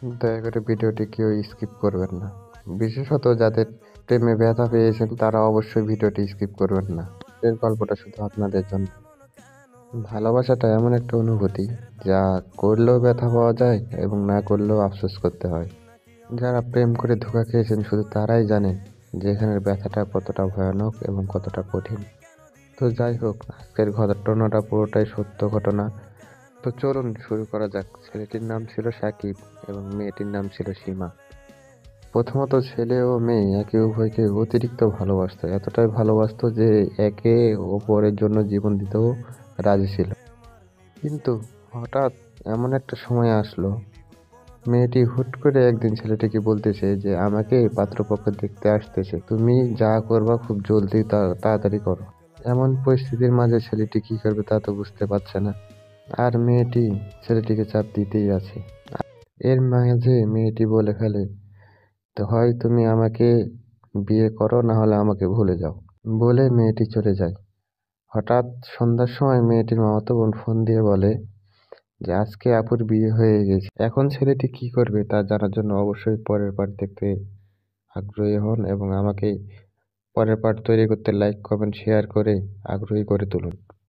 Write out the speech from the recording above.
দয়া করে ভিডিওটি কেউ স্কিপ করবেন না। বিশেষত যাদের প্রেমে ব্যথা পেয়েছেন তারা অবশ্যই ভিডিওটি স্কিপ করবেন না। এর গল্পটা শুধু আপনাদের জন্য। ভালোবাসাটা এমন একটা অনুভূতি যা করলেও ব্যথা পাওয়া যায় এবং না করলেও আফসোস করতে হয়। যারা প্রেম করে ধোঁকা খেয়েছেন শুধু তারাই জানেন যে এখানের ব্যথাটা কতটা ভয়ানক এবং কতটা কঠিন। তো যাই হোক, আজকের ঘটনাটা পুরোটাই সত্য ঘটনা। তো চলুন শুরু করা যাক। ছেলেটির নাম ছিল সাকিব এবং মেয়েটির নাম ছিল সীমা। প্রথমত ছেলে ও মেয়ে একে অপরকে অতিরিক্ত ভালোবাসতো, এতটাই ভালোবাসতো যে একে অপরের জন্য জীবন দিতেও রাজি ছিল। কিন্তু হঠাৎ এমন একটা সময় আসলো, মেয়েটি হুট করে একদিন ছেলেটিকে বলতেছে যে আমাকে পাত্রপক্ষ দেখতে আসতেছে, তুমি যা করবা খুব জলদি তাড়াতাড়ি করো। এমন পরিস্থিতির মাঝে ছেলেটি কি করবে তা তো বুঝতে পারছে না, আর মেয়েটি ছেলেটিকে চাপ দিতেই আছে। এর মাঝে মেয়েটি বলে ফেলে, তো হয় তুমি আমাকে বিয়ে করো না হলে আমাকে ভুলে যাও। বলে মেয়েটি চলে যায়। হঠাৎ সন্ধ্যার সময় মেয়েটির মামাতো বোন ফোন দিয়ে বলে যে আজকে আপুর বিয়ে হয়ে গেছে। এখন ছেলেটি কি করবে তা জানার জন্য অবশ্যই পরের পার্ট দেখতে আগ্রহী হন এবং আমাকে পরের পার্ট তৈরি করতে লাইক কমেন্ট শেয়ার করে আগ্রহী করে তুলুন।